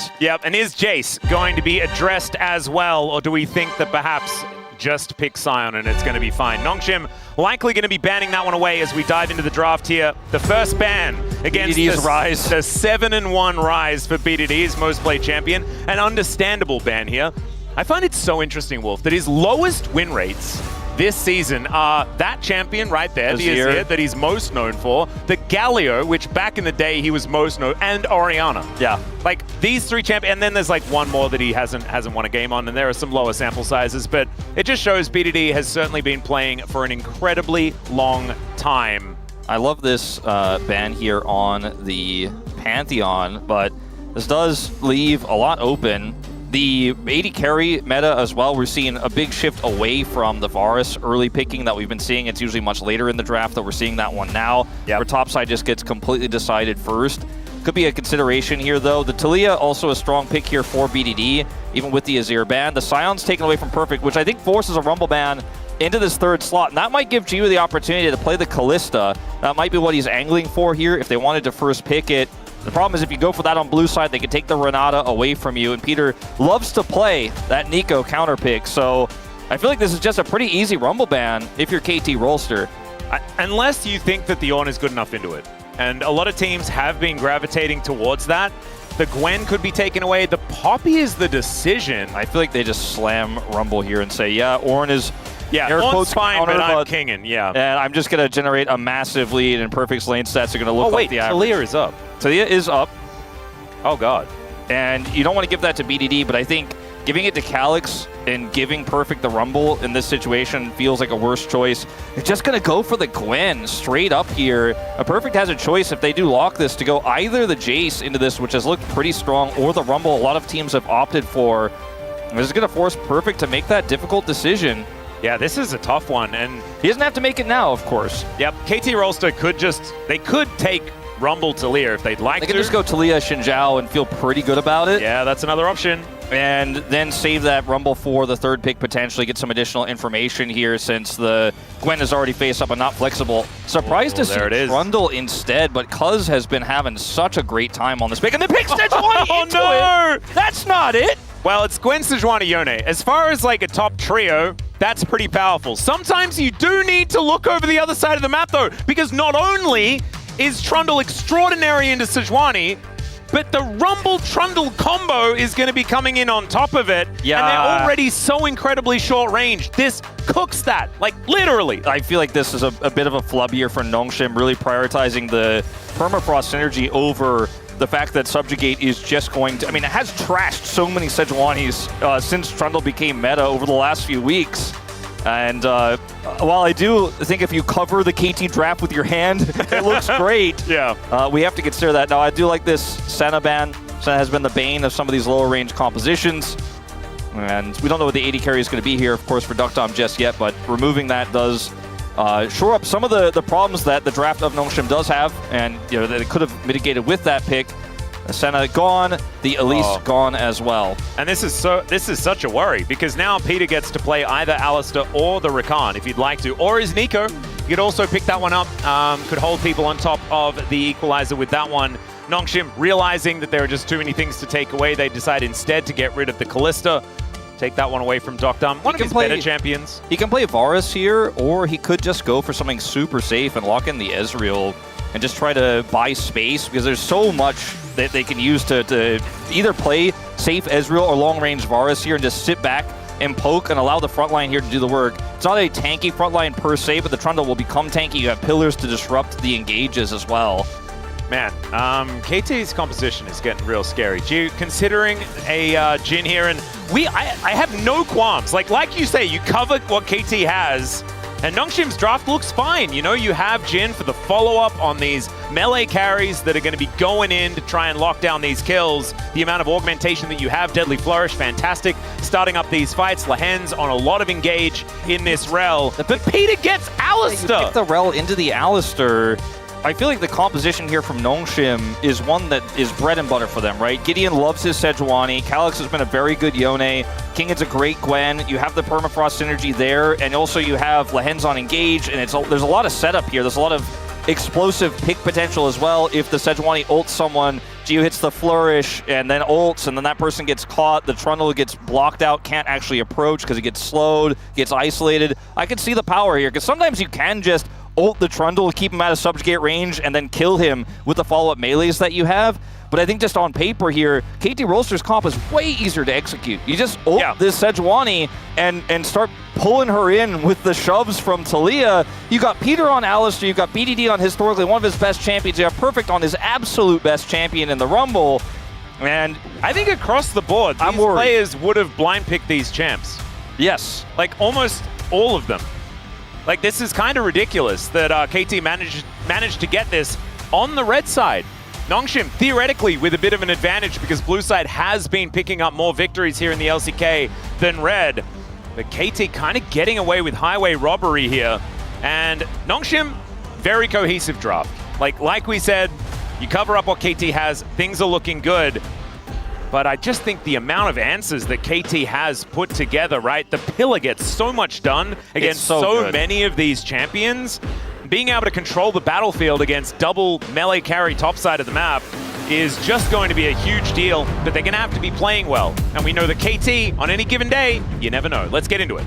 carries. Yep, and is Jace going to be addressed as well, or do we think that perhaps just pick Sion and it's going to be fine? Nongshim likely going to be banning that one away as we dive into the draft here. The first ban against BDD's Rise. The 7-1 Rise for BDD's most played champion. An understandable ban here. I find it so interesting, Wolf, that his lowest win rates this season are that champion right there, the Azir, that he's most known for, the Galio, which back in the day he was most known, and Orianna. Yeah. Like these three champions, and then there's like one more that he hasn't won a game on, and there are some lower sample sizes, but it just shows BDD has certainly been playing for an incredibly long time. I love this ban here on the Pantheon, but this does leave a lot open. The AD carry meta as well, we're seeing a big shift away from the Varus early picking that we've been seeing. It's usually much later in the draft that we're seeing that one now, where topside just gets completely decided first. Could be a consideration here, though. The Taliyah also a strong pick here for BDD, even with the Azir ban. The Sion's taken away from Perfect, which I think forces a Rumble ban into this third slot, and that might give Gio the opportunity to play the Kalista. That might be what he's angling for here if they wanted to first pick it. The problem is if you go for that on blue side, they can take the Renata away from you, and Peter loves to play that Nico counter pick, so I feel like this is just a pretty easy Rumble ban if you're KT Rolster. Unless you think that the Ornn is good enough into it, and a lot of teams have been gravitating towards that. The Gwen could be taken away. The Poppy is the decision. I feel like they just slam Rumble here and say, yeah, Ornn is... Yeah, Ornn's fine, but I'm kinging, yeah. And I'm just going to generate a massive lead, and Perfect's lane stats are going to look like the average. Taliyah is up. Taliyah is up. Oh, God. And you don't want to give that to BDD, but I think giving it to Calyx and giving Perfect the Rumble in this situation feels like a worse choice. They're just going to go for the Gwen straight up here. Perfect has a choice if they do lock this to go either the Jace into this, which has looked pretty strong, or the Rumble a lot of teams have opted for. And this is going to force Perfect to make that difficult decision. Yeah, this is a tough one, and he doesn't have to make it now, of course. Yep, KT Rolster could they could take Rumble Taliyah if they'd like to. They could just go Taliyah Xin Zhao and feel pretty good about it. Yeah, that's another option. And then save that Rumble for the third pick, potentially get some additional information here since the Gwen is already face up and not flexible. Surprised to see Trundle instead, but Cuz has been having such a great time on this pick. And the pick Sejuani into it! That's not it! Well, it's Gwen, Sejuani, Yone. As far as like a top trio, that's pretty powerful. Sometimes you do need to look over the other side of the map, though, because not only is Trundle extraordinary into Sejuani, but the Rumble-Trundle combo is going to be coming in on top of it, and they're already so incredibly short range. This cooks that, like, literally. I feel like this is a bit of a flub here for Nongshim, really prioritizing the Permafrost synergy over the fact that Subjugate is just going to... I mean, it has trashed so many Sejuanis since Trundle became meta over the last few weeks. And while I do think if you cover the KT draft with your hand, it looks great. Yeah. We have to consider that. Now, I do like this Senna ban. Senna has been the bane of some of these lower range compositions. And we don't know what the AD carry is going to be here, of course, for Duckdom just yet, but removing that does shore up some of the problems that the draft of Nongshim does have, and you know that it could have mitigated with that pick. Senna gone, the Elise gone as well. And this is such a worry, because now Peter gets to play either Alistair or the Rakan if you'd like to, or is Nico. You could also pick that one up, could hold people on top of the equalizer with that one. Nongshim, realizing that there are just too many things to take away, they decide instead to get rid of the Kalista. Take that one away from Duckdom, one of his better champions. He can play Varus here, or he could just go for something super safe and lock in the Ezreal and just try to buy space, because there's so much that they can use to either play safe Ezreal or long-range Varus here and just sit back and poke and allow the front line here to do the work. It's not a tanky front line per se, but the Trundle will become tanky. You have pillars to disrupt the engages as well. Man, KT's composition is getting real scary. Considering a Jhin here, and I have no qualms. Like you say, you cover what KT has, and Nongshim's draft looks fine. You know, you have Jhin for the follow-up on these melee carries that are going to be going in to try and lock down these kills. The amount of augmentation that you have, Deadly Flourish, fantastic. Starting up these fights, Lahen's on a lot of engage in this Rel. But Peter gets Alistair! You pick the Rel into the Alistair. I feel like the composition here from Nongshim is one that is bread and butter for them, right? Gideon loves his Sejuani. Calyx has been a very good Yone. Kingan's a great Gwen. You have the Permafrost synergy there, and also you have Lahen's on engage, and there's a lot of setup here. There's a lot of explosive pick potential as well if the Sejuani ults someone Gio hits the flourish and then ults, and then that person gets caught. The Trundle gets blocked out, can't actually approach because he gets slowed, gets isolated. I can see the power here, because sometimes you can just ult the Trundle, keep him out of subjugate range, and then kill him with the follow-up melees that you have. But I think just on paper here, KT Rolster's comp is way easier to execute. You just ult this Sejuani and start pulling her in with the shoves from Taliyah. You got Peter on Alistair, you've got BDD on historically one of his best champions, you have Perfect on his absolute best champion in the Rumble. And I think across the board, these players would have blind picked these champs. Yes. Like almost all of them. Like this is kind of ridiculous that KT managed to get this on the red side. Nongshim, theoretically, with a bit of an advantage because blue side has been picking up more victories here in the LCK than red. But KT kind of getting away with highway robbery here. And Nongshim, very cohesive draft. Like we said, you cover up what KT has, things are looking good. But I just think the amount of answers that KT has put together, right? The pillar gets so much done against so many of these champions. Being able to control the battlefield against double melee carry top side of the map is just going to be a huge deal, but they're going to have to be playing well. And we know that KT, on any given day, you never know. Let's get into it.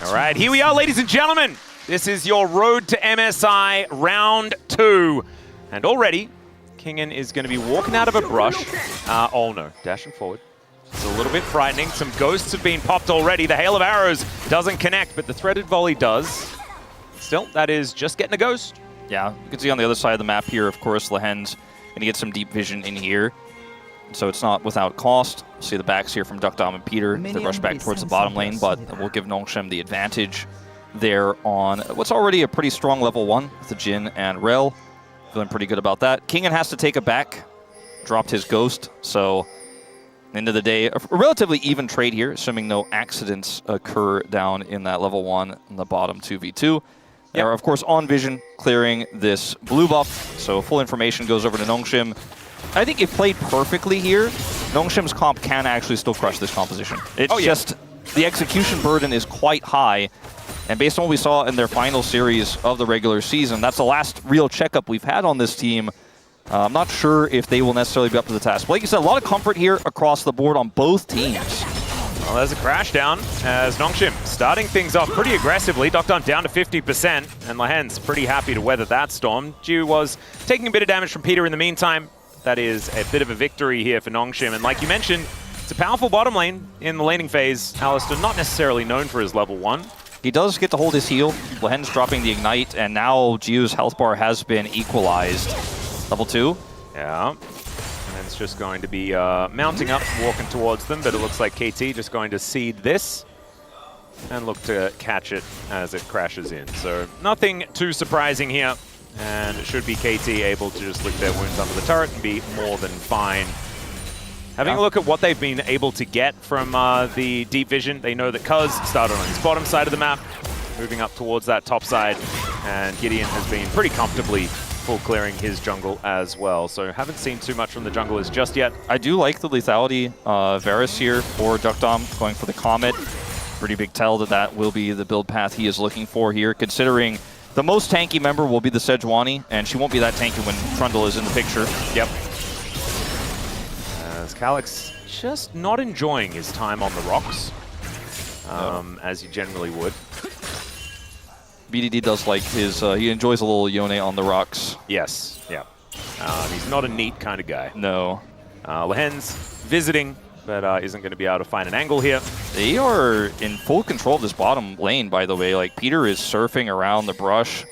All right, here we are, ladies and gentlemen. This is your road to MSI round 2. And already, Kingen is going to be walking out of a brush. Oh no, dashing forward. It's a little bit frightening. Some ghosts have been popped already. The hail of arrows doesn't connect, but the threaded volley does. Still, that is just getting a ghost. Yeah, you can see on the other side of the map here, of course, Lehen's going to get some deep vision in here. So it's not without cost. We'll see the backs here from Duckdom and Peter. They rush back towards the bottom lane, but we'll give Nongshim the advantage there on what's already a pretty strong level 1 with the Jhin and Rel. Feeling pretty good about that. Kingen has to take it back. Dropped his ghost, so end of the day, a relatively even trade here, assuming no accidents occur down in that level 1 in the bottom 2v2. They are, of course, on vision, clearing this blue buff, so full information goes over to Nongshim. I think if played perfectly here, Nongshim's comp can actually still crush this composition. It's just the execution burden is quite high. And based on what we saw in their final series of the regular season, that's the last real checkup we've had on this team. I'm not sure if they will necessarily be up to the task. But like you said, a lot of comfort here across the board on both teams. Well, there's a crash down as Nongshim starting things off pretty aggressively. Duckdom down to 50%, and Lehen's pretty happy to weather that storm. Jiu was taking a bit of damage from Peter in the meantime. That is a bit of a victory here for Nongshim. And like you mentioned, it's a powerful bottom lane in the laning phase. Alistair, not necessarily known for his level 1. He does get to hold his heal. Lehen's dropping the Ignite, and now Jiu's health bar has been equalized. Level 2. Yeah. And it's just going to be mounting up, walking towards them, but it looks like KT just going to seed this and look to catch it as it crashes in. So nothing too surprising here, and it should be KT able to just lick their wounds under the turret and be more than fine. Having a look at what they've been able to get from the deep vision, they know that Cuz started on his bottom side of the map, moving up towards that top side, and Gideon has been pretty comfortably full clearing his jungle as well. So haven't seen too much from the junglers just yet. I do like the lethality Varus here for Duckdom, going for the Comet. Pretty big tell that that will be the build path he is looking for here, considering the most tanky member will be the Sejuani, and she won't be that tanky when Trundle is in the picture. Yep. As Calyx just not enjoying his time on the rocks, as he generally would. BDD does like his, he enjoys a little Yone on the rocks. Yes, yeah. He's not a neat kind of guy. No. Lehen's visiting, but isn't going to be able to find an angle here. They are in full control of this bottom lane, by the way. Like, Peter is surfing around the brush,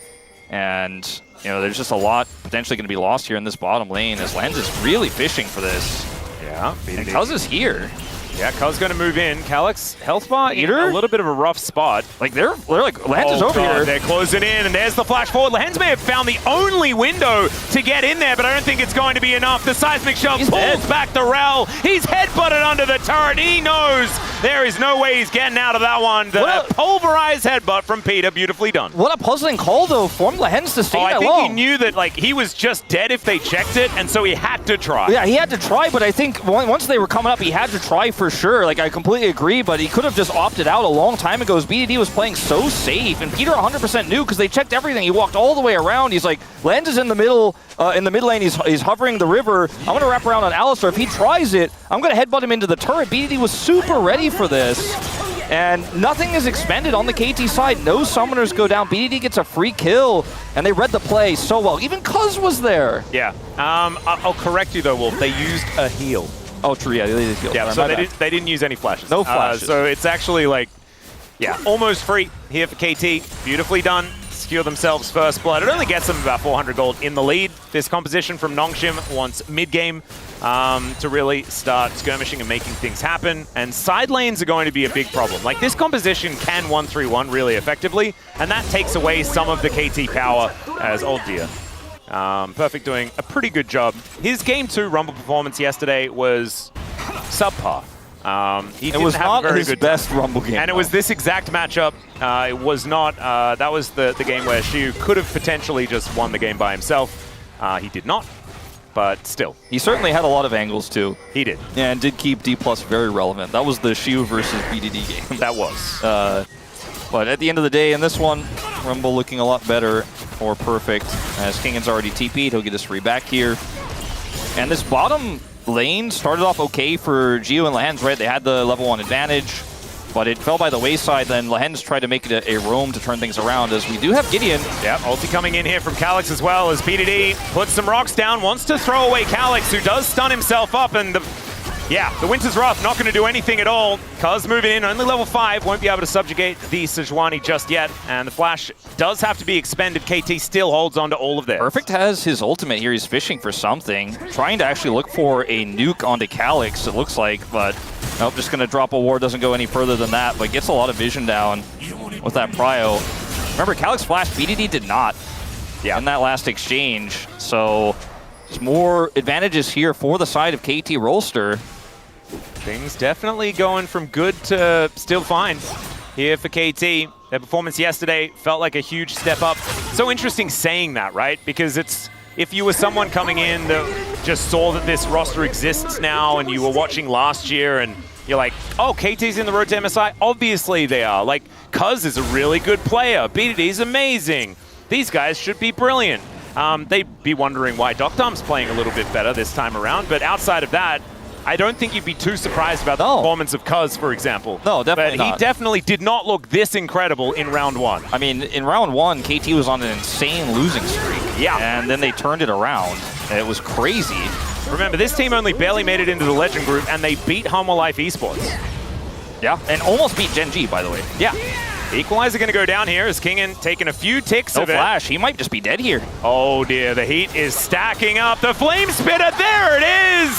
and, you know, there's just a lot potentially going to be lost here in this bottom lane, as Lens is really fishing for this. Yeah. And Cuz is here. Yeah, Cuz going to move in. Calyx, health bar in a little bit of a rough spot. Like, they're like, Lens is over here. They're closing in, and there's the flash forward. Lens may have found the only window to get in there, but I don't think it's going to be enough. The seismic shove pulls back the Rel. He's headbutted under the turret. He knows there is no way he's getting out of that one. The pulverized headbutt from Peter, beautifully done. What a puzzling call, though, from Lens to stay that I long. think he knew that, like, he was just dead if they checked it, and so he had to try. Yeah, he had to try, but I think once they were coming up, he had to try for for sure. Like, I completely agree, but he could have just opted out a long time ago as BDD was playing so safe, and Peter 100% knew because they checked everything. He walked all the way around. He's like, Lens is in the mid lane. He's hovering the river. I'm going to wrap around on Alistar. If he tries it, I'm going to headbutt him into the turret. BDD was super ready for this. And nothing is expended on the KT side. No summoners go down. BDD gets a free kill, and they read the play so well. Even Cuz was there. Yeah. I'll correct you, though, Wolf. They used a heal. Oh, true, yeah, they did heal. Yeah, so they didn't use any flashes. No flashes. So it's actually like, yeah, almost free here for KT. Beautifully done. Secure themselves first blood. It only gets them about 400 gold in the lead. This composition from Nongshim wants mid-game to really start skirmishing and making things happen. And side lanes are going to be a big problem. Like, this composition can 1-3-1 really effectively, and that takes away some of the KT power as Old Deer. Perfect doing a pretty good job. His Game 2 Rumble performance yesterday was subpar. He didn't have a very good best Rumble game. And it was this exact matchup. It was not, that was the game where Xiu could have potentially just won the game by himself. He did not, but still. He certainly had a lot of angles too. He did. And did keep D+ very relevant. That was the Xiu versus BDD game. That was. But at the end of the day, in this one, Rumble looking a lot better or perfect. As Kingan's already TP'd, he'll get his free back here. And this bottom lane started off okay for Gio and Lehens, right? They had the level 1 advantage, but it fell by the wayside. Then Lehens tried to make it a roam to turn things around, as we do have Gideon. Yep, ulti coming in here from Calyx as well, as BDD puts some rocks down, wants to throw away Calyx, who does stun himself up, and the Winter's Wrath not going to do anything at all. Cuz moving in, only level 5, won't be able to subjugate the Sejuani just yet, and the flash does have to be expended. KT still holds on to all of this. Perfect has his ultimate here. He's fishing for something, trying to actually look for a nuke onto Calyx, it looks like, but nope, just going to drop a ward, doesn't go any further than that, but gets a lot of vision down with that prio. Remember, Calyx flashed, BDD did not in that last exchange, so there's more advantages here for the side of KT Rolster. Things definitely going from good to still fine here for KT. Their performance yesterday felt like a huge step up. So interesting saying that, right? Because it's, if you were someone coming in that just saw that this roster exists now and you were watching last year and you're like, oh, KT's in the road to MSI? Obviously they are. Like, Cuz is a really good player. BDD's amazing. These guys should be brilliant. They'd be wondering why Doctom's playing a little bit better this time around, but outside of that, I don't think you'd be too surprised about the performance of Cuz, for example. No, definitely not. But he definitely did not look this incredible in round 1. I mean, in round 1, KT was on an insane losing streak. Yeah. And then they turned it around. It was crazy. Remember, this team only barely made it into the Legend group, and they beat Homo Life Esports. Yeah, and almost beat Gen G, by the way. Yeah. Equalizer going to go down here as Kingan taking a few ticks of it. No flash. He might just be dead here. Oh, dear. The heat is stacking up. The Flame Spitter. There it is.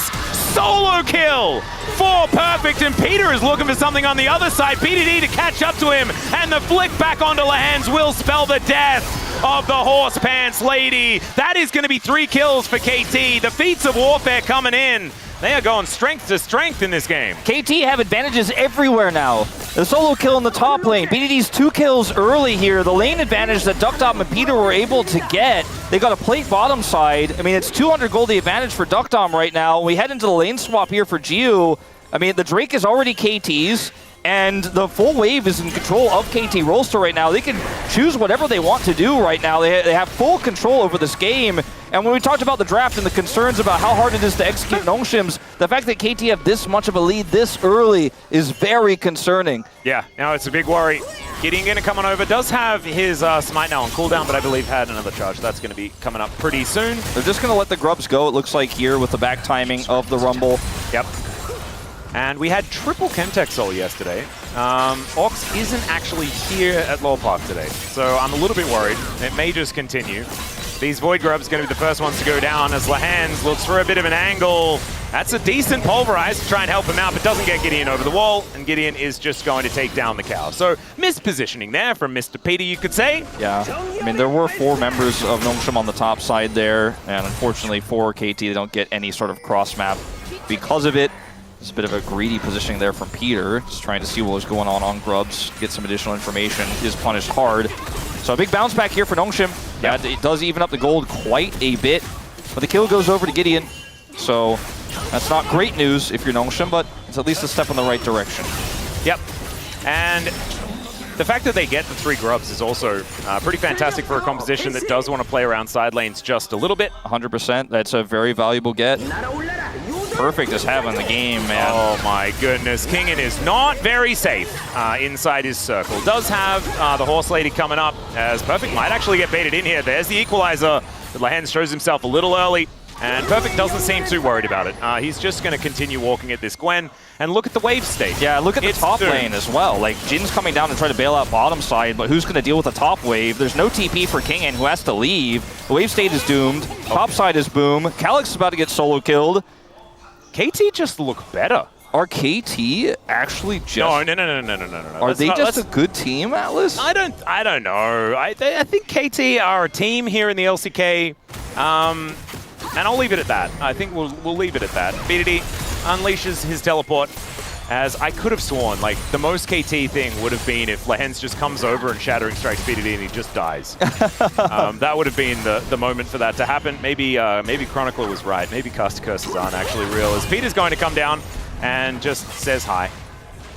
Solo kill for Perfect. And Peter is looking for something on the other side. BDD to catch up to him. And the flick back onto Lehens will spell the death of the Horse Pants Lady. That is going to be 3 kills for KT. The feats of warfare coming in. They are going strength to strength in this game. KT have advantages everywhere now. The solo kill in the top lane. BDD's 2 kills early here. The lane advantage that Duckdom and Peter were able to get. They got a plate bottom side. I mean, it's 200 gold the advantage for Duckdom right now. We head into the lane swap here for Gio. I mean, the Drake is already KT's. And the full wave is in control of KT Rolster right now. They can choose whatever they want to do right now. They have full control over this game. And when we talked about the draft and the concerns about how hard it is to execute Nongshims, the fact that KT have this much of a lead this early is very concerning. Yeah, no, it's a big worry. Gideon going to come on over. Does have his smite now on cooldown, but I believe had another charge. That's going to be coming up pretty soon. They're just going to let the grubs go, it looks like, here with the back timing of the Rumble. Yep. And we had triple Chemtech Soul yesterday. Ox isn't actually here at Lore Park today, so I'm a little bit worried. It may just continue. These Void Grubs are going to be the first ones to go down as Lehens looks for a bit of an angle. That's a decent Pulverize to try and help him out, but doesn't get Gideon over the wall, and Gideon is just going to take down the cow. So, mispositioning there from Mr. Peter, you could say. Yeah, I mean, there were 4 members of Nongshim on the top side there, and unfortunately for KT, they don't get any sort of cross-map because of it. It's a bit of a greedy positioning there from Peter, just trying to see what was going on Grubs, get some additional information. He is punished hard. So a big bounce back here for Nongshim. Yeah, it does even up the gold quite a bit, but the kill goes over to Gideon. So That's not great news if you're Nongshim, but it's at least a step in the right direction. Yep. And the fact that they get the 3 grubs is also pretty fantastic for a composition that does want to play around side lanes just a little bit. 100%. That's a very valuable get. Perfect is having the game, man. Oh my goodness. Kingen is not very safe inside his circle. Does have the Horse Lady coming up, as Perfect might actually get baited in here. There's the equalizer. But Lehens shows himself a little early, and Perfect doesn't seem too worried about it. He's just going to continue walking at this Gwen. And look at the wave state. Yeah, look at the top lane as well. Like, Jin's coming down to try to bail out bottom side, but who's going to deal with the top wave? There's no TP for Kingen, who has to leave. The wave state is doomed. Top side is boom. Calyx is about to get solo killed. KT just look better. Are KT actually just... No. Are they just a good team, Atlas? I don't know. I think KT are a team here in the LCK. And I'll leave it at that. I think we'll leave it at that. BDD unleashes his teleport, as I could have sworn, like, the most KT thing would have been if Lehens just comes over and Shattering strikes BDD and he just dies. That would have been the moment for that to happen. Maybe Chronicler was right. Maybe Caster Curses aren't actually real, as Peter's going to come down and just says hi.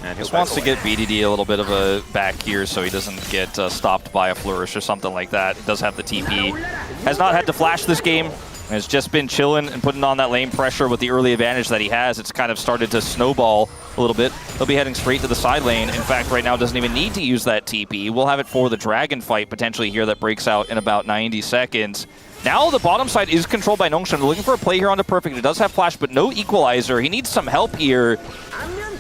And just wants to get BDD a little bit of a back here so he doesn't get stopped by a flourish or something like that. He does have the TP. Has not had to flash this game. Has just been chilling and putting on that lane pressure with the early advantage that he has. It's kind of started to snowball a little bit. He'll be heading straight to the side lane. In fact, right now doesn't even need to use that TP. We'll have it for the Dragon fight potentially here that breaks out in about 90 seconds. Now the bottom side is controlled by Nongshim. They're looking for a play here onto Perfect. It does have flash, but no equalizer. He needs some help here.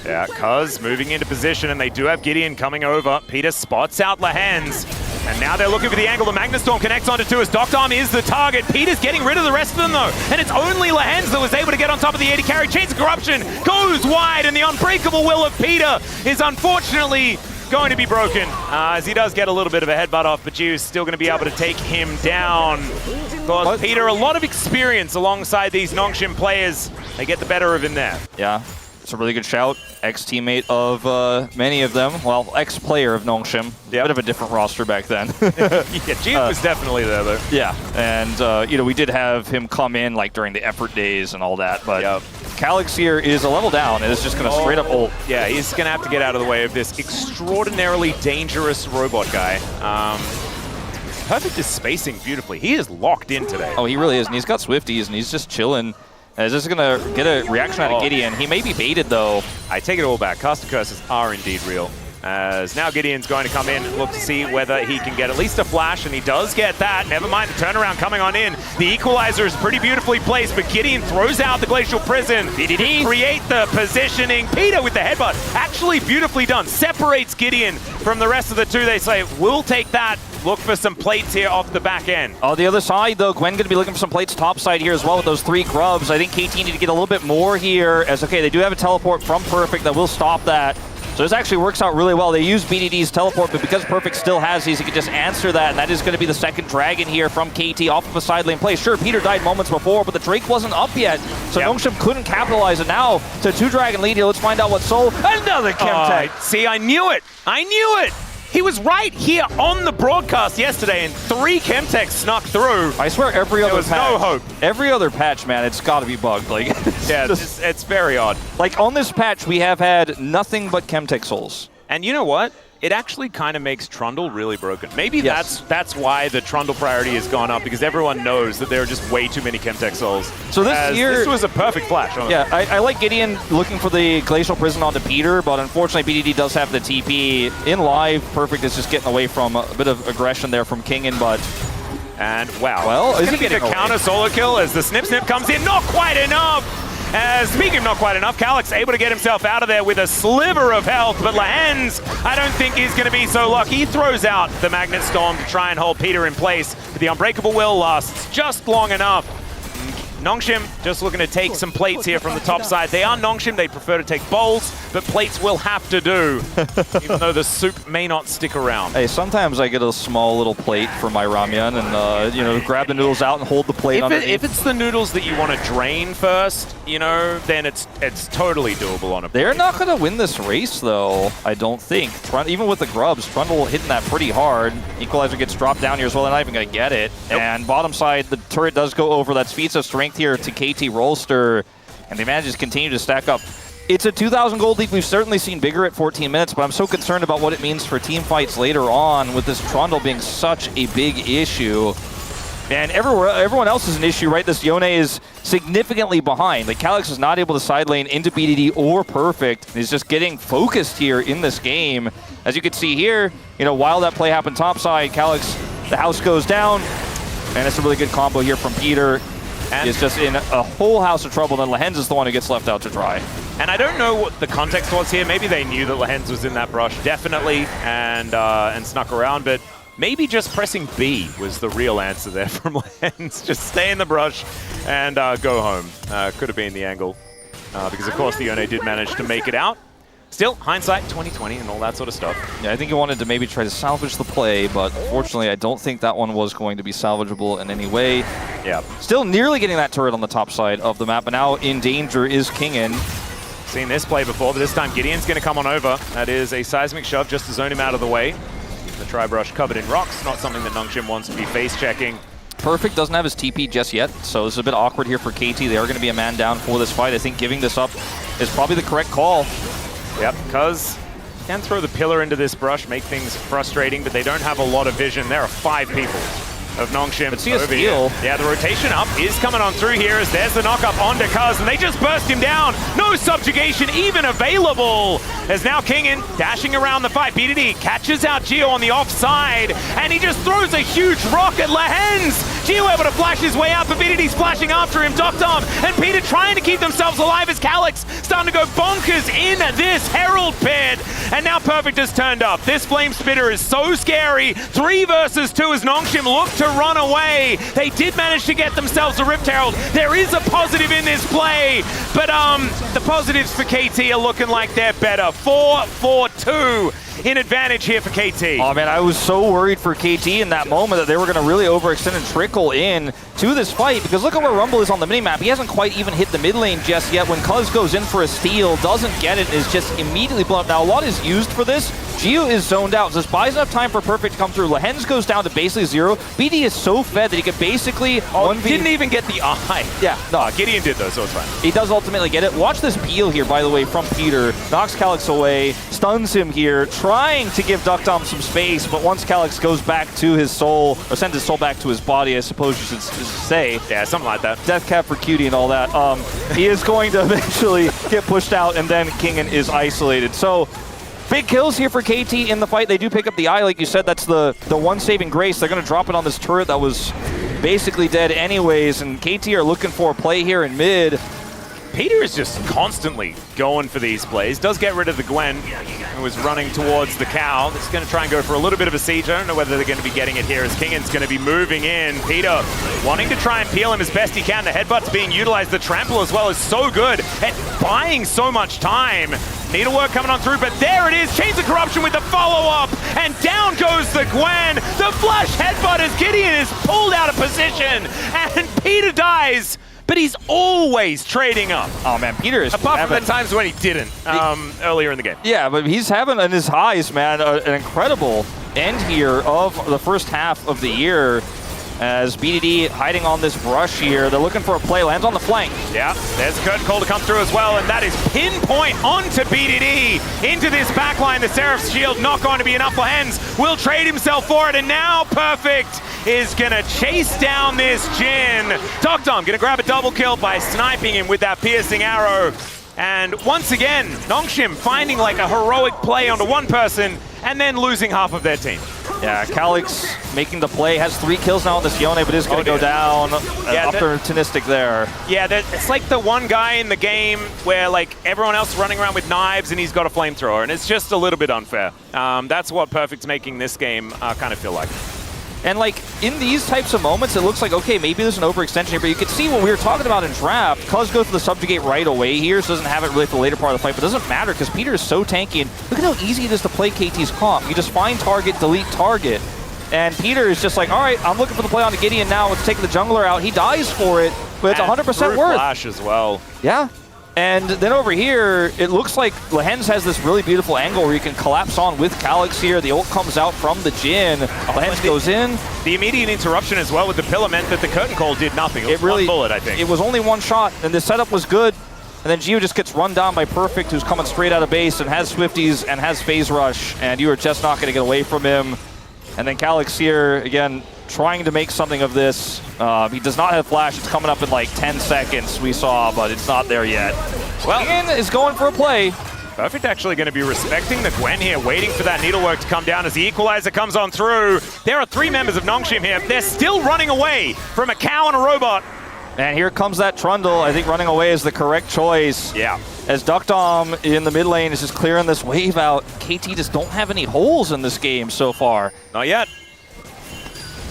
Yeah, Cuz moving into position, and they do have Gideon coming over. Peter spots out Lehens, and now they're looking for the angle. The Magnustorm connects onto 2 as Doctarm is the target. Peter's getting rid of the rest of them, though, and it's only Lehens that was able to get on top of the AD carry. Chains of Corruption goes wide, and the unbreakable will of Peter is unfortunately going to be broken, as he does get a little bit of a headbutt off, but Jiu's still going to be able to take him down. Because Peter, a lot of experience alongside these Nongshim players. They get the better of him there. Yeah. It's a really good shout. Ex-teammate of many of them. Well, ex-player of Nongshim. Bit of a different roster back then. Yeah, Gene was definitely there, though. Yeah, and you know, we did have him come in like during the effort days and all that, but Calyx here is a level down and is just going to straight up ult. Yeah, he's going to have to get out of the way of this extraordinarily dangerous robot guy. Perfect is spacing beautifully. He is locked in today. Oh, he really is, and he's got Swifties, and he's just chilling. Is this going to get a reaction out of Gideon? He may be baited, though. I take it all back. Caster Curses are indeed real. As now Gideon's going to come in and look to see whether he can get at least a flash, and he does get that. Never mind the turnaround coming on in. The equalizer is pretty beautifully placed, but Gideon throws out the Glacial Prison. BDD create the positioning. Peter with the headbutt. Actually beautifully done. Separates Gideon from the rest of the 2. They say, we'll take that. Look for some plates here off the back end. Oh, the other side, though, Gwen going to be looking for some plates top side here as well with those 3 grubs. I think KT need to get a little bit more here, as, okay, they do have a teleport from Perfect that will stop that. So this actually works out really well. They use BDD's teleport, but because Perfect still has these, he can just answer that, and that is going to be the second Dragon here from KT off of a side lane play. Sure, Peter died moments before, but the Drake wasn't up yet, so Nongshim couldn't capitalize it. Now, to 2 Dragon lead here. Let's find out what Soul. Another Chemtech. See, I knew it. I knew it. He was right here on the broadcast yesterday, and 3 Chemtechs snuck through. I swear every other patch. There was no hope. Every other patch, man, it's got to be bugged. Like, yeah, it's very odd. Like, on this patch, we have had nothing but Chemtech souls. And you know what? It actually kind of makes Trundle really broken. Maybe that's why the Trundle priority has gone up, because everyone knows that there are just way too many Chemtech souls. So this was a perfect flash. Yeah, I like Gideon looking for the Glacial Prison onto Peter, but unfortunately BDD does have the TP. In live, Perfect is just getting away from a bit of aggression there from Kingen, but... And wow. Well, is he getting a counter solo kill as the Snip comes in? Not quite enough! As, speaking of not quite enough, Calyx able to get himself out of there with a sliver of health, but Lehens, I don't think he's going to be so lucky. He throws out the Magnet Storm to try and hold Peter in place, but the Unbreakable Will lasts just long enough. Nongshim just looking to take some plates here from the top side. They are Nongshim, they prefer to take bowls, but plates will have to do, even though the soup may not stick around. Hey, sometimes I get a small little plate for my ramyun and, you know, grab the noodles out and hold the plate underneath. If it's the noodles that you want to drain first, you know, then it's totally doable on a plate. They're not going to win this race, though, I don't think. Even with the grubs, Trundle hitting that pretty hard. Equalizer gets dropped down here as well. They're not even going to get it. Nope. And bottom side, the turret does go over. That speeds of strength here to KT Rolster. and they manage to continue to stack up. It's a 2,000 gold lead. We've certainly seen bigger at 14 minutes, but I'm so concerned about what it means for team fights later on with this Trundle being such a big issue. And everyone else is an issue, right? This Yone is significantly behind. Like, Calyx is not able to side lane into BDD or Perfect. He's just getting focused here in this game. As you can see here, you know, while that play happened topside, Calyx, the house goes down. And it's a really good combo here from Peter. And he's just in a whole house of trouble. Then Lehens is the one who gets left out to dry. And I don't know what the context was here. Maybe they knew that Lehens was in that brush, definitely, and snuck around. But maybe just pressing B was the real answer there from Lehens. Just stay in the brush and go home. Could have been the angle. Because, of course, the Yone did manage to make it out. Still, hindsight 2020 and all that sort of stuff. Yeah, I think he wanted to maybe try to salvage the play, but unfortunately, I don't think that one was going to be salvageable in any way. Yeah. Still nearly getting that turret on the top side of the map, but now in danger is Kingen. Seen this play before, but this time Gideon's going to come on over. That is a seismic shove just to zone him out of the way. The tri-brush covered in rocks, not something that Nongshim wants to be face-checking. Perfect doesn't have his TP just yet, so this is a bit awkward here for KT. They are going to be a man down for this fight. I think giving this up is probably the correct call. Yep, because can throw the pillar into this brush, make things frustrating, but they don't have a lot of vision. There are 5 people of Nongshim over here. Yeah, the rotation up is coming on through here as there's the knock-up onto Cuz, and they just burst him down. No subjugation even available. As now Kingen dashing around the fight. BDD catches out Geo on the offside, and he just throws a huge rock at Lehens. Geo able to flash his way out, but BDD's flashing after him. Doctom and Peter trying to keep themselves alive as Calyx starting to go bonkers in this Herald pit. And now Perfect has turned up. This Flame Spitter is so scary. 3 versus 2 as Nongshim look to run away. They did manage to get themselves a Rift Herald. There is a positive in this play, but the positives for KT are looking like they're better. 4-4-2 in advantage here for KT. Oh man, I was so worried for KT in that moment that they were going to really overextend and trickle in to this fight, because look at where Rumble is on the minimap. He hasn't quite even hit the mid lane just yet. When Cuz goes in for a steal, doesn't get it, is just immediately blown up. Now a lot is used for this. Geo is zoned out, so this buys enough time for Perfect to come through. Lehens goes down to basically 0. BD is so fed that he could basically... didn't even get the eye. Yeah, no. Gideon did though, so it's fine. He does ultimately get it. Watch this peel here, by the way, from Peter. Knocks Calyx away, stuns him here, trying to give Duckdom some space, but once Calyx goes back to his soul, or sends his soul back to his body, I suppose you should say. Yeah, something like that. Death cap for Cutie and all that. He is going to eventually get pushed out, and then Kingen is isolated. So, big kills here for KT in the fight. They do pick up the eye, like you said. That's the one saving grace. They're going to drop it on this turret that was basically dead anyways, and KT are looking for a play here in mid. Peter is just constantly going for these plays. Does get rid of the Gwen, who was running towards the cow. It's going to try and go for a little bit of a siege. I don't know whether they're going to be getting it here as Kingen's going to be moving in. Peter wanting to try and peel him as best he can. The headbutt's being utilized. The trample as well is so good at buying so much time. Needlework coming on through, but there it is. Chains of Corruption with the follow-up, and down goes the Gwen. The flash headbutt as Gideon is pulled out of position, and Peter dies. But he's always trading up. Oh man, Peter is apart from the times when he didn't earlier in the game. Yeah, but he's having in his highs, man, an incredible end here of the first half of the year. As BDD hiding on this brush here, they're looking for a play, lands on the flank. Yeah, there's a curtain call to come through as well, and that is pinpoint onto BDD into this backline. The Seraph's shield not going to be enough for Hens. Will trade himself for it, and now Perfect is gonna chase down this Jhin. Doctom gonna grab a double kill by sniping him with that piercing arrow. And once again, Nongshim finding like a heroic play onto one person and then losing half of their team. Yeah, Calyx making the play, has 3 kills now on this Yone, but is going to go down. Yeah, opportunistic there. Yeah, it's like the one guy in the game where like everyone else is running around with knives and he's got a flamethrower, and it's just a little bit unfair. That's what Perfect's making this game kind of feel like. And like in these types of moments, it looks like, okay, maybe there's an overextension here, but you can see what we were talking about in draft. Cuz goes for the subjugate right away here, so doesn't have it really for the later part of the fight, but it doesn't matter because Peter is so tanky, and look at how easy it is to play KT's comp. You just find target, delete target. And Peter is just like, all right, I'm looking for the play on to Gideon now. Let's take the jungler out. He dies for it, but it's 100% worth. Flash as well. Yeah. And then over here, it looks like Lehens has this really beautiful angle where you can collapse on with Calyx here. The ult comes out from the Jhin. Lehens goes in. The immediate interruption as well with the pillar meant that the curtain call did nothing. It was one bullet, I think. It was only one shot, and the setup was good. And then Gio just gets run down by Perfect, who's coming straight out of base and has Swifties and has Phase Rush, and you are just not going to get away from him. And then Calyx here, again, trying to make something of this. He does not have Flash. It's coming up in like 10 seconds, we saw, but it's not there yet. Well, Ian is going for a play. Perfect actually going to be respecting the Gwen here, waiting for that needlework to come down as the equalizer comes on through. There are 3 members of Nongshim here. They're still running away from a cow and a robot. And here comes that Trundle. I think running away is the correct choice. Yeah. As Duckdom in the mid lane is just clearing this wave out. KT just don't have any holes in this game so far. Not yet.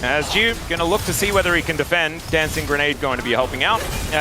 As Ju going to look to see whether he can defend. Dancing Grenade going to be helping out.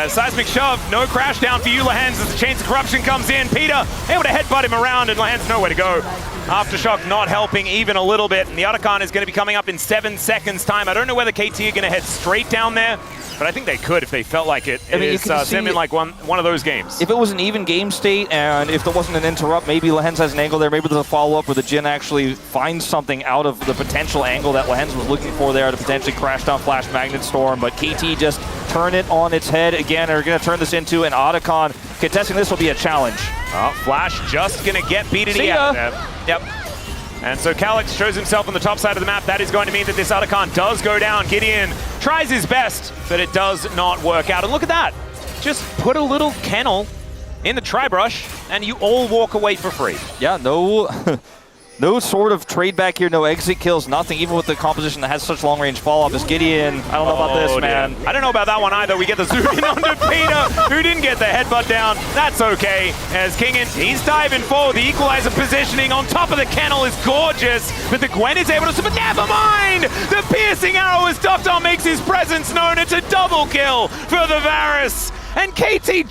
Seismic Shove, no crash down for you, Lehens, as the Chains of Corruption comes in. Peter able to headbutt him around, and Lehens nowhere to go. Aftershock not helping even a little bit, and the Otacon is going to be coming up in 7 seconds time. I don't know whether KT are going to head straight down there, but I think they could if they felt like it. It is seeming like one of those games. If it was an even game state and if there wasn't an interrupt, maybe Lehens has an angle there. Maybe there's a follow-up where the Jhin actually finds something out of the potential angle that Lehens was looking for there to potentially crash down Flash Magnet Storm. But KT just turn it on its head again. Are going to turn this into an Otacon. Contesting this will be a challenge. Oh, Flash just going to get BDD out of there. Yep. And so Calyx shows himself on the top side of the map. That is going to mean that this Otacon does go down. Gideon tries his best, but it does not work out. And look at that. Just put a little kennel in the tri-brush, and you all walk away for free. Yeah, no... No sort of trade back here, no exit kills, nothing, even with the composition that has such long-range fall-off as Gideon. I don't know about this, man. I don't know about that one either. We get the zoom in onto Peter, who didn't get the headbutt down. That's okay, as Kingin, he's diving forward. The equalizer positioning on top of the kennel is gorgeous, but the Gwen is able to... But never mind! The piercing arrow as Duckdom makes his presence known. It's a double kill for the Varus. And KT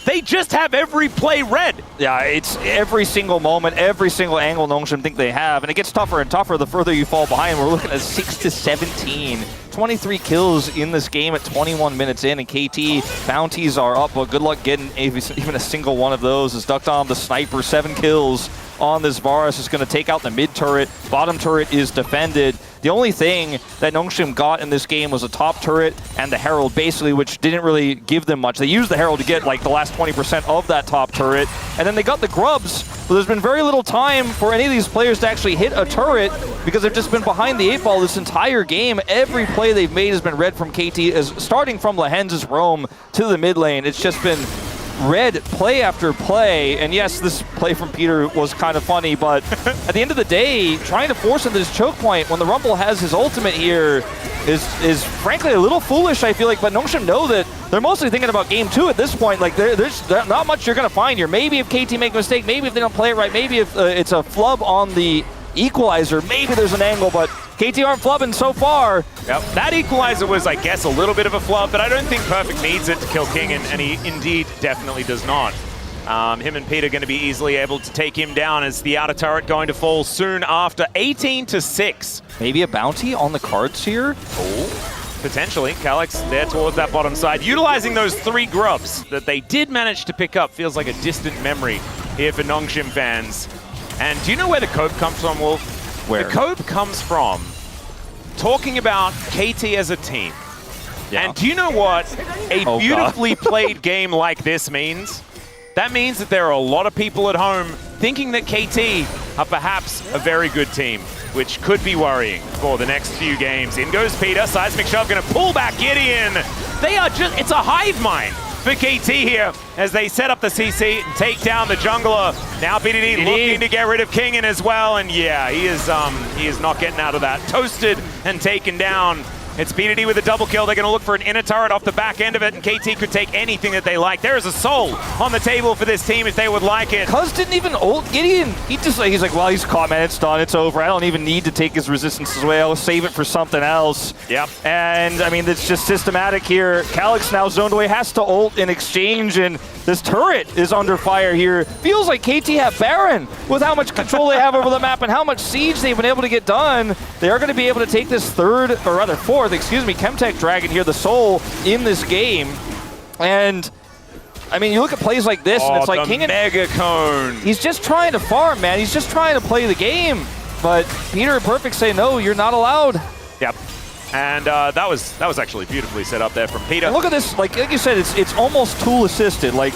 they just have every play read. Yeah, it's every single moment, every single angle Nongshim think they have, and it gets tougher and tougher the further you fall behind. We're looking at 6-17. 23 kills in this game at 21 minutes in, and KT bounties are up, but good luck getting even a single one of those as Duckdom, the sniper, 7 kills on this Varus, is going to take out the mid turret. Bottom turret is defended. The only thing that Nongshim got in this game was a top turret and the Herald, basically, which didn't really give them much. They used the Herald to get like the last 20% of that top turret, and then they got the grubs, but there's been very little time for any of these players to actually hit a turret because they've just been behind the 8 ball this entire game. Every play they've made has been read from KT, as starting from Lehens' roam to the mid lane. It's just been read play after play, and yes, this play from Peter was kind of funny, but at the end of the day, trying to force into this choke point when the Rumble has his ultimate here is frankly a little foolish, I feel like, but Nongshim know that they're mostly thinking about game 2 at this point. Like, there's not much you're going to find here. Maybe if KT make a mistake, maybe if they don't play it right, maybe if it's a flub on the equalizer, maybe there's an angle, but KT aren't flubbing so far. Yep. That equalizer was, I guess, a little bit of a flub, but I don't think Perfect needs it to kill King, and he indeed definitely does not. Him and Peter going to be easily able to take him down as the outer turret going to fall soon after. 18-6. Maybe a bounty on the cards here? Oh, potentially. Calyx there towards that bottom side. Utilizing those 3 grubs that they did manage to pick up feels like a distant memory here for Nongshim fans. And do you know where the cope comes from, Wolf? Where? The cope comes from talking about KT as a team. Yeah. And do you know what a beautifully played game like this means? That means that there are a lot of people at home thinking that KT are perhaps a very good team, which could be worrying for the next few games. In goes Peter, Seismic Shove going to pull back Gideon. They are just, it's a hive mind for KT here as they set up the CC and take down the jungler. Now BDD looking to get rid of Kingin as well, and yeah, he is not getting out of that. Toasted and taken down. It's BDD with a double kill. They're going to look for an inner turret off the back end of it, and KT could take anything that they like. There is a soul on the table for this team if they would like it. Cuz didn't even ult Gideon. He's like, well, he's caught, man. It's done. It's over. I don't even need to take his resistances away. I'll save it for something else. Yep. And, I mean, it's just systematic here. Calyx now zoned away, has to ult in exchange, and this turret is under fire here. Feels like KT have Baron with how much control they have over the map and how much siege they've been able to get done. They are going to be able to take this fourth, Chemtech Dragon here, the soul in this game. And I mean, you look at plays like this, and it's like King Mega Cone. He's just trying to farm, man. He's just trying to play the game. But Peter and Perfect say, no, you're not allowed. Yep. And that was actually beautifully set up there from Peter. And look at this, like you said, it's almost tool assisted. Like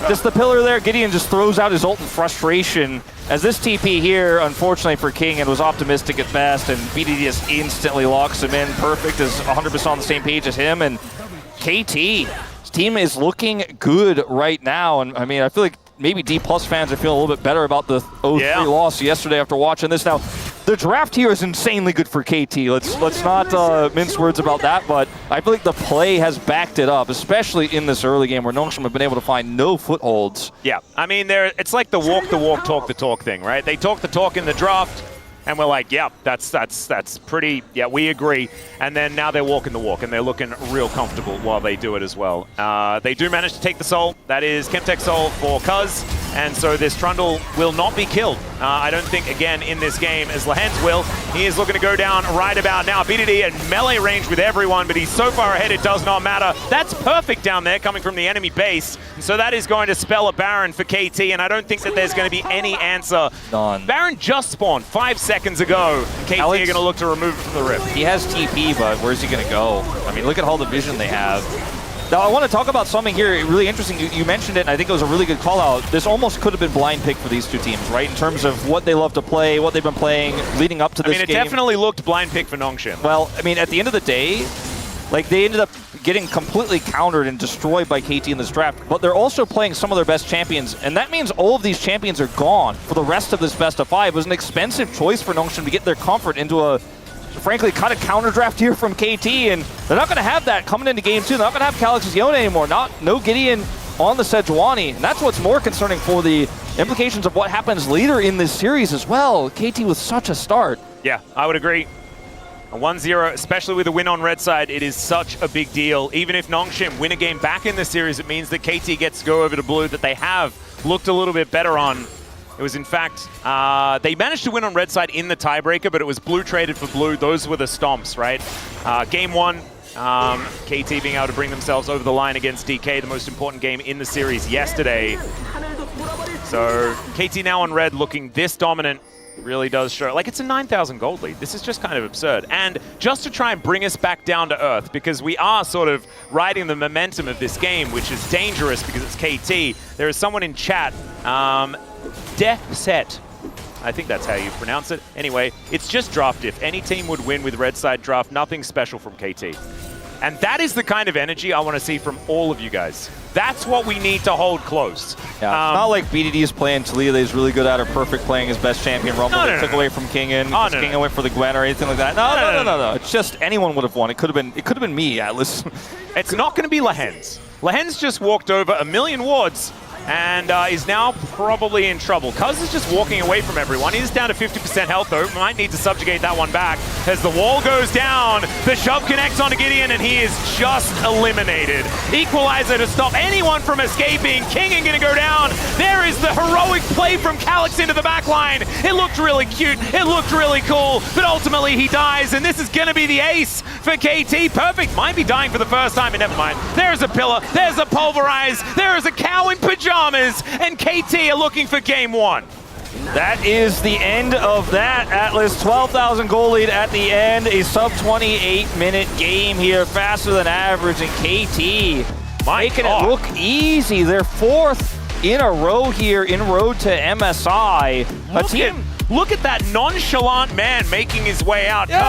just the pillar there, Gideon just throws out his ult in frustration. As this TP here, unfortunately for King, and was optimistic at best, and BDD just instantly locks him in. Perfect is 100% on the same page as him, and KT, his team is looking good right now. And I mean, I feel like maybe D+ fans are feeling a little bit better about the 0-3 loss yesterday after watching this. Now, the draft here is insanely good for KT. Let's not mince words about that, but I feel like the play has backed it up, especially in this early game where Nongshim have been able to find no footholds. Yeah, I mean, it's like the walk, talk the talk thing, right? They talk the talk in the draft, and we're like, yeah, that's pretty, yeah, we agree. And then now they're walking the walk, and they're looking real comfortable while they do it as well. They do manage to take the soul. That is Chemtech soul for Cuz, and so this Trundle will not be killed. I don't think, again, in this game, as Lehens will. He is looking to go down right about now. BDD at melee range with everyone, but he's so far ahead it does not matter. That's perfect down there coming from the enemy base. And so that is going to spell a Baron for KT, and I don't think that there's going to be any answer. None. Baron just spawned 5 seconds ago. KT are going to look to remove it from the rift. He has TP, but where's he going to go? I mean, look at all the vision they have. Now, I want to talk about something here really interesting. You mentioned it, and I think it was a really good call-out. This almost could have been blind pick for these two teams, right? In terms of what they love to play, what they've been playing leading up to this game. I mean, it definitely looked blind pick for Nongshim. Well, I mean, at the end of the day, like, they ended up getting completely countered and destroyed by KT in this draft, but they're also playing some of their best champions, and that means all of these champions are gone for the rest of this best of 5. It was an expensive choice for Nongshim to get their comfort into a, frankly, kind of counter draft here from KT, and they're not going to have that coming into game 2. They're not going to have Calix's Yone anymore. No Gideon on the Sejuani, and that's what's more concerning for the implications of what happens later in this series as well. KT with such a start. Yeah, I would agree. A 1-0, especially with a win on red side, it is such a big deal. Even if Nongshim win a game back in the series, it means that KT gets to go over to blue that they have looked a little bit better on. It was, in fact, they managed to win on red side in the tiebreaker, but it was blue traded for blue. Those were the stomps, right? Game 1, KT being able to bring themselves over the line against DK, the most important game in the series yesterday. So KT now on red looking this dominant. Really does show, like, it's a 9,000 gold lead. This is just kind of absurd. And just to try and bring us back down to earth, because we are sort of riding the momentum of this game, which is dangerous because it's KT. There is someone in chat, Set. I think that's how you pronounce it. Anyway, it's just draft diff. Any team would win with red side draft. Nothing special from KT. And that is the kind of energy I want to see from all of you guys. That's what we need to hold close. Yeah, it's not like BDD is playing Talia that he's really good at, or Perfect playing his best champion Rumble. They took away from King King went for the Gwen or anything like that. No. It's just anyone would have won. It could have been me, Atlas. It's not going to be Lehens. Lehens just walked over 1,000,000 wards and is now probably in trouble. Cuz is just walking away from everyone. He's down to 50% health, though. Might need to subjugate that one back. As the wall goes down, the shove connects onto Gideon, and he is just eliminated. Equalizer to stop anyone from escaping. King is going to go down. There is the heroic play from Calix into the back line. It looked really cute. It looked really cool. But ultimately, he dies, and this is going to be the ace for KT. Perfect might be dying for the first time, but never mind. There's a pillar. There's a pulverize. There is a cow in pajamas. And KT are looking for game 1. That is the end of that, Atlas. 12,000 goal lead at the end. A sub-28-minute game here, faster than average, and KT making it look easy. They're 4th in a row here in road to MSI. Look at that nonchalant man making his way out. Yeah.